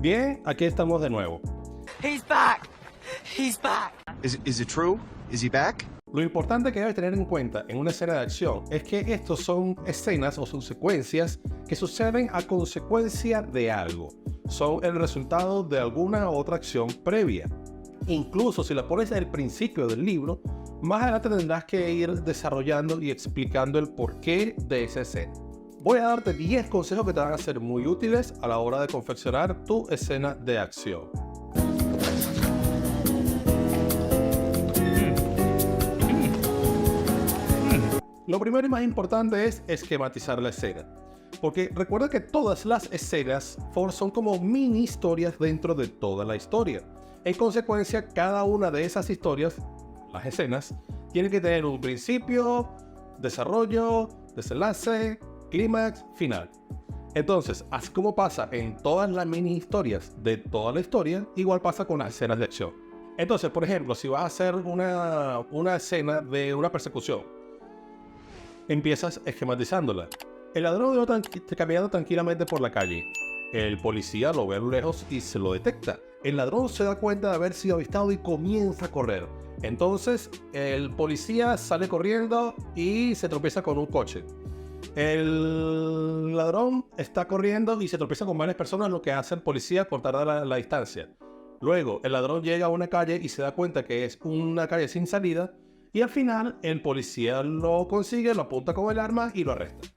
Bien, aquí estamos de nuevo. He's back. He's back. Is it true? Is he back? Lo importante que debes tener en cuenta en una escena de acción es que estos son escenas o son secuencias que suceden a consecuencia de algo. Son el resultado de alguna otra acción previa. Incluso si la pones al principio del libro, más adelante tendrás que ir desarrollando y explicando el porqué de esa escena. Voy a darte 10 consejos que te van a ser muy útiles a la hora de confeccionar tu escena de acción. Lo primero y más importante es esquematizar la escena. Porque recuerda que todas las escenas son como mini historias dentro de toda la historia. En consecuencia, cada una de esas historias, las escenas, tiene que tener un principio, desarrollo, desenlace, clímax, final. Entonces, así como pasa en todas las mini historias de toda la historia, igual pasa con las escenas de acción. Entonces, por ejemplo, si vas a hacer una escena de una persecución, empiezas esquematizándola. El ladrón va caminando tranquilamente por la calle. El policía lo ve a lo lejos y se lo detecta. El ladrón se da cuenta de haber sido avistado y comienza a correr. Entonces, el policía sale corriendo y se tropieza con un coche. El ladrón está corriendo y se tropieza con varias personas, lo que hace el policía cortar la distancia. Luego, el ladrón llega a una calle y se da cuenta que es una calle sin salida. Y al final, el policía lo consigue, lo apunta con el arma y lo arresta.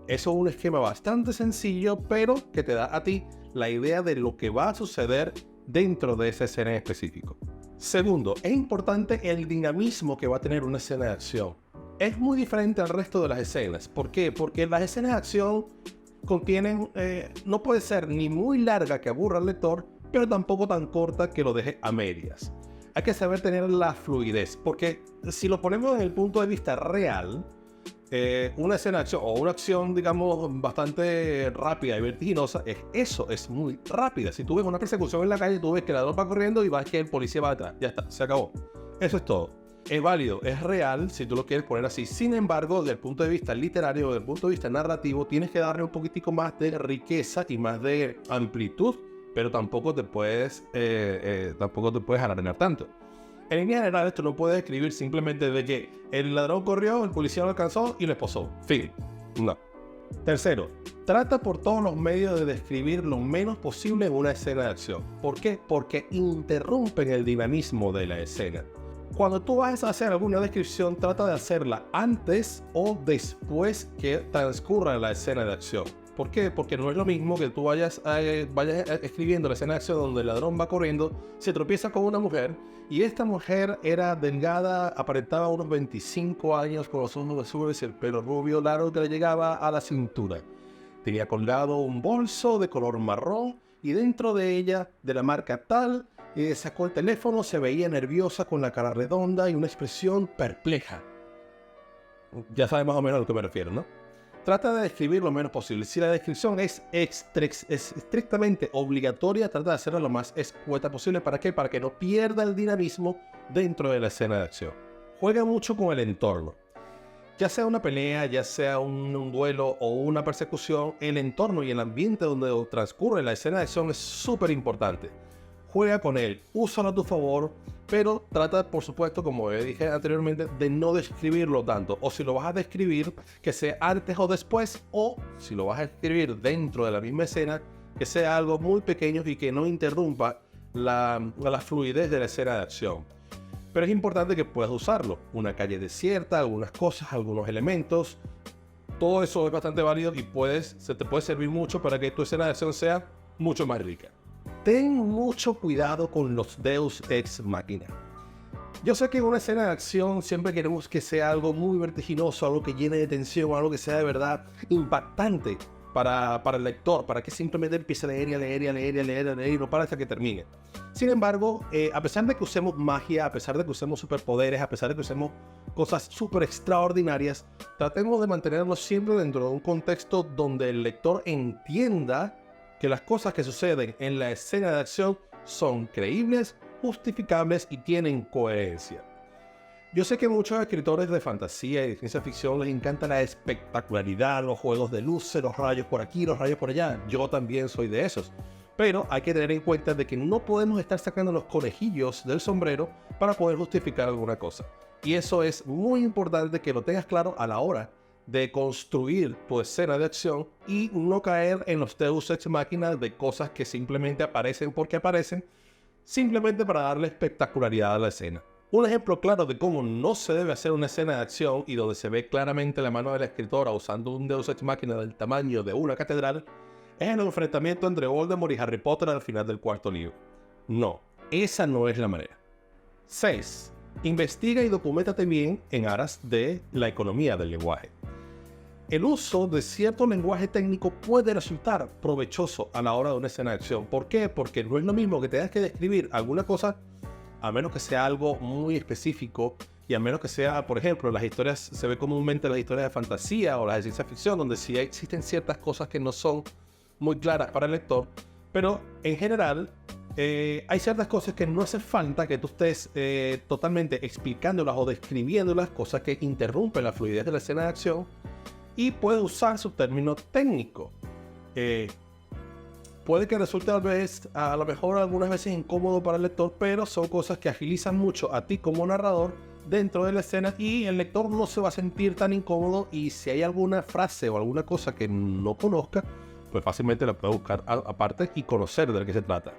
Eso es un esquema bastante sencillo, pero que te da a ti la idea de lo que va a suceder dentro de esa escena en específico. Segundo, es importante el dinamismo que va a tener una escena de acción. Es muy diferente al resto de las escenas. ¿Por qué? Porque las escenas de acción contienen, no puede ser ni muy larga que aburra al lector, pero tampoco tan corta que lo deje a medias. Hay que saber tener la fluidez, porque si lo ponemos en el punto de vista real, una escena de acción o una acción, digamos, bastante rápida y vertiginosa, es muy rápida. Si tú ves una persecución en la calle, tú ves que el ladrón va corriendo y ves que el policía va atrás. Ya está, se acabó. Eso es todo. Es válido, es real si tú lo quieres poner así. Sin embargo, desde el punto de vista literario, desde el punto de vista narrativo, tienes que darle un poquitico más de riqueza y más de amplitud, pero tampoco te puedes alargar tanto. En línea general, esto no puedes escribir simplemente de que el ladrón corrió, el policía lo alcanzó y lo esposó. Fin. No. Tercero, trata por todos los medios de describir lo menos posible en una escena de acción. ¿Por qué? Porque interrumpen el dinamismo de la escena. Cuando tú vas a hacer alguna descripción, trata de hacerla antes o después que transcurra la escena de acción. ¿Por qué? Porque no es lo mismo que tú vayas escribiendo la escena de acción donde el ladrón va corriendo, se tropieza con una mujer y esta mujer era delgada, aparentaba unos 25 años, con los ojos azules y el pelo rubio largo que le llegaba a la cintura. Tenía colgado un bolso de color marrón y dentro de ella, de la marca tal, sacó el teléfono, se veía nerviosa con la cara redonda y una expresión perpleja. Ya sabes más o menos a lo que me refiero, ¿no? Trata de describir lo menos posible. Si la descripción es estrictamente obligatoria, trata de hacerla lo más escueta posible. ¿Para qué? Para que no pierda el dinamismo dentro de la escena de acción. Juega mucho con el entorno. Ya sea una pelea, ya sea un duelo o una persecución, el entorno y el ambiente donde transcurre la escena de acción es súper importante. Juega con él, úsalo a tu favor, pero trata, por supuesto, como dije anteriormente, de no describirlo tanto. O si lo vas a describir, que sea antes o después, o si lo vas a escribir dentro de la misma escena, que sea algo muy pequeño y que no interrumpa la fluidez de la escena de acción. Pero es importante que puedas usarlo. Una calle desierta, algunas cosas, algunos elementos. Todo eso es bastante válido y se te puede servir mucho para que tu escena de acción sea mucho más rica. Ten mucho cuidado con los Deus Ex Machina. Yo sé que en una escena de acción siempre queremos que sea algo muy vertiginoso, algo que llene de tensión, algo que sea de verdad impactante para el lector, para que simplemente empiece a leer y a leer y a leer y a leer y a leer y no para hasta que termine. Sin embargo, a pesar de que usemos magia, a pesar de que usemos superpoderes, a pesar de que usemos cosas súper extraordinarias, tratemos de mantenernos siempre dentro de un contexto donde el lector entienda que las cosas que suceden en la escena de acción son creíbles, justificables y tienen coherencia. Yo sé que muchos escritores de fantasía y de ciencia ficción les encanta la espectacularidad, los juegos de luces, los rayos por aquí, los rayos por allá. Yo también soy de esos. Pero hay que tener en cuenta de que no podemos estar sacando los conejillos del sombrero para poder justificar alguna cosa. Y eso es muy importante que lo tengas claro a la hora de construir tu escena de acción y no caer en los deus ex machina de cosas que simplemente aparecen porque aparecen, simplemente para darle espectacularidad a la escena. Un ejemplo claro de cómo no se debe hacer una escena de acción y donde se ve claramente la mano de la escritora usando un deus ex machina del tamaño de una catedral es el enfrentamiento entre Voldemort y Harry Potter al final del cuarto libro. No, esa no es la manera. 6. Investiga y documéntate bien en aras de la economía del lenguaje. El uso de cierto lenguaje técnico puede resultar provechoso a la hora de una escena de acción. ¿Por qué? Porque no es lo mismo que tengas que describir alguna cosa, a menos que sea algo muy específico y a menos que sea, por ejemplo, las historias, se ve comúnmente las historias de fantasía o las de ciencia ficción, donde sí existen ciertas cosas que no son muy claras para el lector, pero en general hay ciertas cosas que no hace falta que tú estés totalmente explicándolas o describiéndolas, cosas que interrumpen la fluidez de la escena de acción, y puedes usar su término técnico. Puede que resulte tal vez, a lo mejor algunas veces incómodo para el lector, pero son cosas que agilizan mucho a ti como narrador dentro de la escena y el lector no se va a sentir tan incómodo, y si hay alguna frase o alguna cosa que no conozca, pues fácilmente la puede buscar aparte y conocer de qué se trata.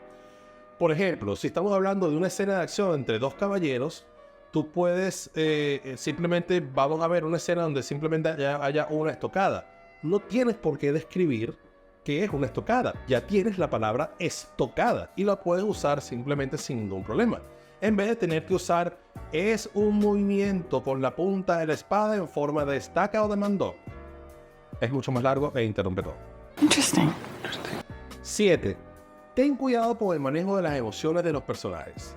Por ejemplo, si estamos hablando de una escena de acción entre dos caballeros, tú puedes simplemente, vamos a ver una escena donde simplemente haya una estocada. No tienes por qué describir qué es una estocada. Ya tienes la palabra estocada y la puedes usar simplemente sin ningún problema. En vez de tener que usar, es un movimiento con la punta de la espada en forma de estaca o de mandó. Es mucho más largo e interrumpe todo. Interesting. 7. Ten cuidado con el manejo de las emociones de los personajes.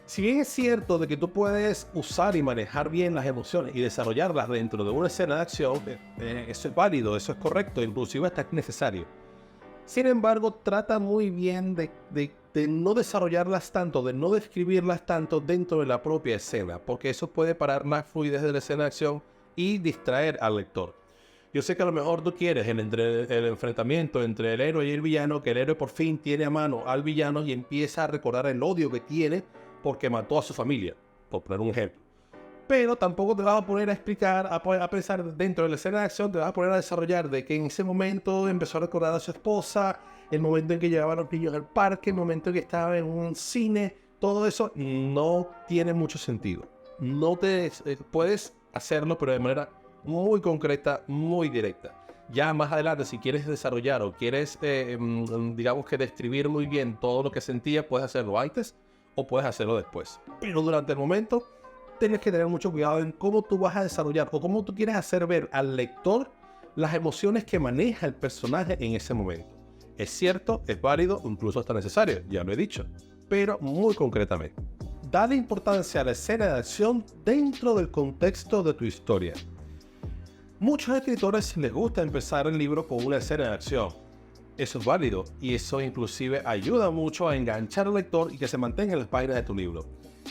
Si bien es cierto de que tú puedes usar y manejar bien las emociones y desarrollarlas dentro de una escena de acción, eso es válido, eso es correcto, inclusive hasta es necesario. Sin embargo, trata muy bien de no desarrollarlas tanto, de no describirlas tanto dentro de la propia escena, porque eso puede parar la fluidez de la escena de acción y distraer al lector. Yo sé que a lo mejor tú quieres el enfrentamiento entre el héroe y el villano, que el héroe por fin tiene a mano al villano y empieza a recordar el odio que tiene porque mató a su familia, por poner un ejemplo. Pero tampoco te vas a poner a explicar, a pensar dentro de la escena de acción, te vas a poner a desarrollar de que en ese momento empezó a recordar a su esposa, el momento en que llevaba a los niños al parque, el momento en que estaba en un cine, todo eso no tiene mucho sentido. No te puedes hacerlo, pero de manera muy concreta, muy directa. Ya más adelante, si quieres desarrollar o quieres, digamos que describir muy bien todo lo que sentía, puedes hacerlo antes o puedes hacerlo después. Pero durante el momento, tienes que tener mucho cuidado en cómo tú vas a desarrollar o cómo tú quieres hacer ver al lector las emociones que maneja el personaje en ese momento. Es cierto, es válido, incluso hasta necesario, ya lo he dicho, pero muy concretamente. Dale importancia a la escena de acción dentro del contexto de tu historia. Muchos escritores les gusta empezar el libro con una escena de acción. Eso es válido y eso inclusive ayuda mucho a enganchar al lector y que se mantenga en las páginas de tu libro.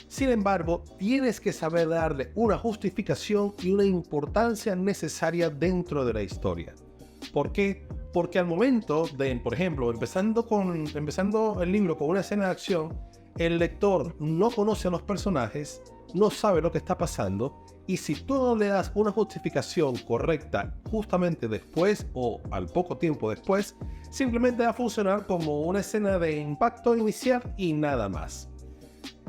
Sin embargo, tienes que saber darle una justificación y una importancia necesaria dentro de la historia. ¿Por qué? Porque al momento de, por ejemplo, empezando el libro con una escena de acción, el lector no conoce a los personajes, no sabe lo que está pasando, y si tú no le das una justificación correcta justamente después o al poco tiempo después, simplemente va a funcionar como una escena de impacto inicial y nada más.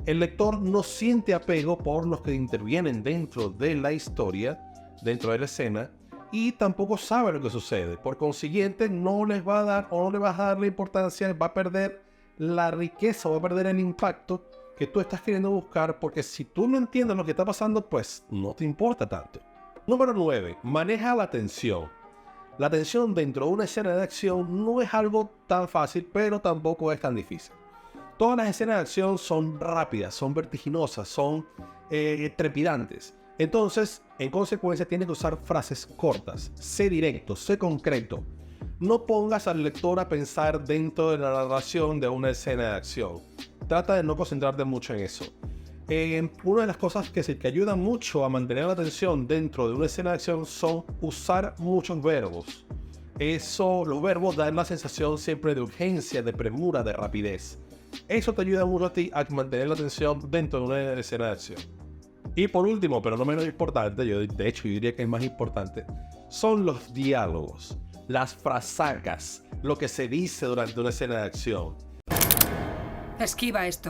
El lector no siente apego por los que intervienen dentro de la historia, dentro de la escena, y tampoco sabe lo que sucede. Por consiguiente, no les va a dar o no le vas a dar la importancia, va a perder la riqueza, va a perder el impacto que tú estás queriendo buscar, porque si tú no entiendes lo que está pasando, pues no te importa tanto. Número 9. Maneja la tensión. La tensión dentro de una escena de acción no es algo tan fácil, pero tampoco es tan difícil. Todas las escenas de acción son rápidas, son vertiginosas, son trepidantes. Entonces, en consecuencia, tienes que usar frases cortas. Sé directo, sé concreto. No pongas al lector a pensar dentro de la narración de una escena de acción. Trata de no concentrarte mucho en eso. Una de las cosas que ayudan mucho a mantener la atención dentro de una escena de acción son usar muchos verbos. los verbos dan la sensación siempre de urgencia, de premura, de rapidez. Eso te ayuda mucho a ti a mantener la atención dentro de una escena de acción. Y por último, pero no menos importante, de hecho yo diría que es más importante, son los diálogos, las frasacas, lo que se dice durante una escena de acción. Esquiva esto.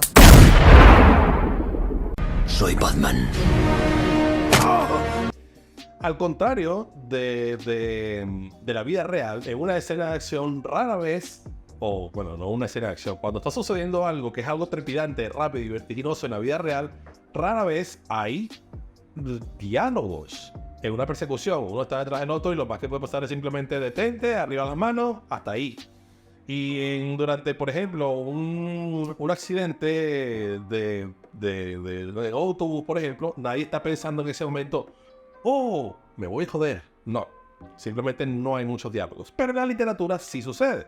Soy Batman. Al contrario de la vida real, en una escena de acción rara vez, o bueno, no una escena de acción, cuando está sucediendo algo que es algo trepidante, rápido y vertiginoso en la vida real, rara vez hay diálogos. En una persecución, uno está detrás del otro y lo más que puede pasar es simplemente detente, arriba las manos, hasta ahí. Y durante, por ejemplo, un accidente de autobús, por ejemplo, nadie está pensando en ese momento, oh, me voy a joder. No, simplemente no hay muchos diálogos. Pero en la literatura sí sucede.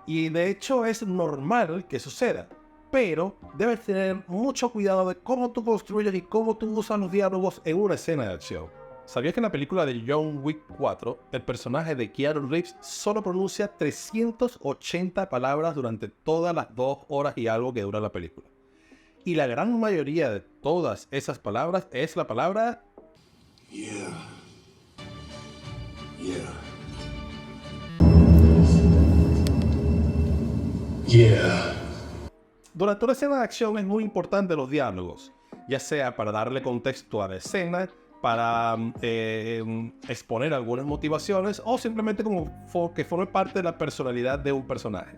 Y de hecho es normal que suceda. Pero debes tener mucho cuidado de cómo tú construyes y cómo tú usas los diálogos en una escena de acción. ¿Sabías que en la película de John Wick 4, el personaje de Keanu Reeves solo pronuncia 380 palabras durante todas las 2 horas y algo que dura la película? Y la gran mayoría de todas esas palabras es la palabra Yeah. Yeah. Yeah. Durante una escena de acción es muy importante los diálogos, ya sea para darle contexto a la escena, para exponer algunas motivaciones o simplemente como que forme parte de la personalidad de un personaje.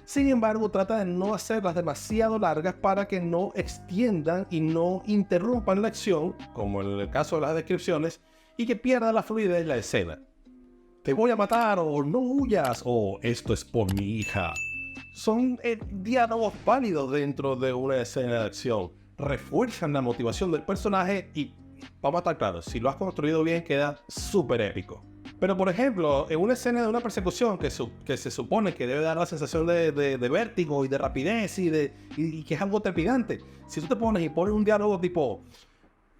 Sin embargo, trata de no hacerlas demasiado largas para que no extiendan y no interrumpan la acción, como en el caso de las descripciones, y que pierda la fluidez de la escena. Te voy a matar, o no huyas, o esto es por mi hija. Son diálogos válidos dentro de una escena de acción. Refuerzan la motivación del personaje y, vamos a estar claros, si lo has construido bien queda súper épico. Pero por ejemplo, en una escena de una persecución que se supone que debe dar la sensación de vértigo y de rapidez y que es algo trepidante, si tú te pones y pones un diálogo tipo: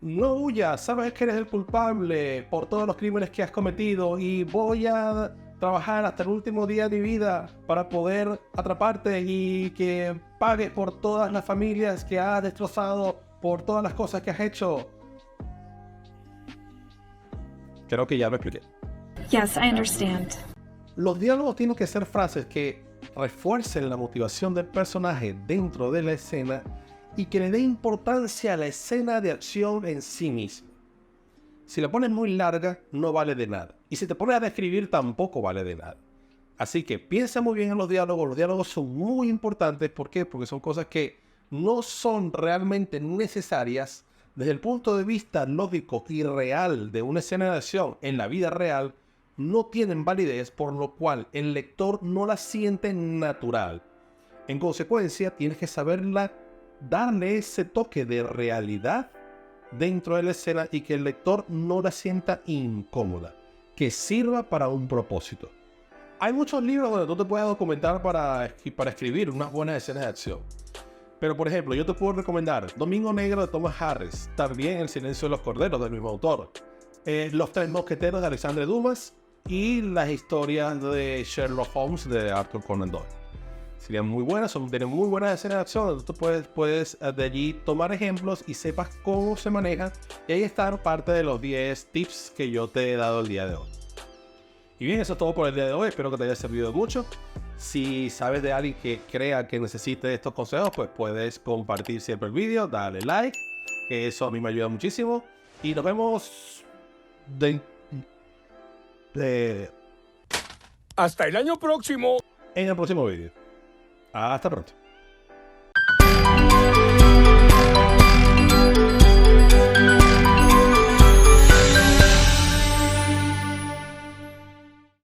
no huyas, sabes que eres el culpable por todos los crímenes que has cometido y voy a trabajar hasta el último día de mi vida para poder atraparte y que pagues por todas las familias que has destrozado, por todas las cosas que has hecho. Creo que ya lo expliqué. Yes, I understand. Los diálogos tienen que ser frases que refuercen la motivación del personaje dentro de la escena y que le dé importancia a la escena de acción en sí misma. Si la pones muy larga, no vale de nada. Y si te pones a describir, tampoco vale de nada. Así que piensa muy bien en los diálogos. Los diálogos son muy importantes. ¿Por qué? Porque son cosas que no son realmente necesarias desde el punto de vista lógico y real de una escena de acción en la vida real. No tienen validez, por lo cual el lector no la siente natural. En consecuencia, tienes que saberla, darle ese toque de realidad dentro de la escena y que el lector no la sienta incómoda, que sirva para un propósito. Hay muchos libros donde tú te puedes documentar para escribir unas buenas escenas de acción. Pero por ejemplo, yo te puedo recomendar Domingo Negro de Thomas Harris, también El silencio de los corderos del mismo autor, Los tres mosqueteros de Alexandre Dumas y las historias de Sherlock Holmes de Arthur Conan Doyle. Serían muy buenas, tienen muy buenas escenas de acción. Tú puedes de allí tomar ejemplos y sepas cómo se manejan. Y ahí están parte de los 10 tips que yo te he dado el día de hoy. Y bien, eso es todo por el día de hoy. Espero que te haya servido mucho. Si sabes de alguien que crea que necesite estos consejos, pues puedes compartir siempre el vídeo, darle like, que eso a mí me ayuda muchísimo. Y nos vemos Hasta el año próximo. en el próximo vídeo. Hasta pronto.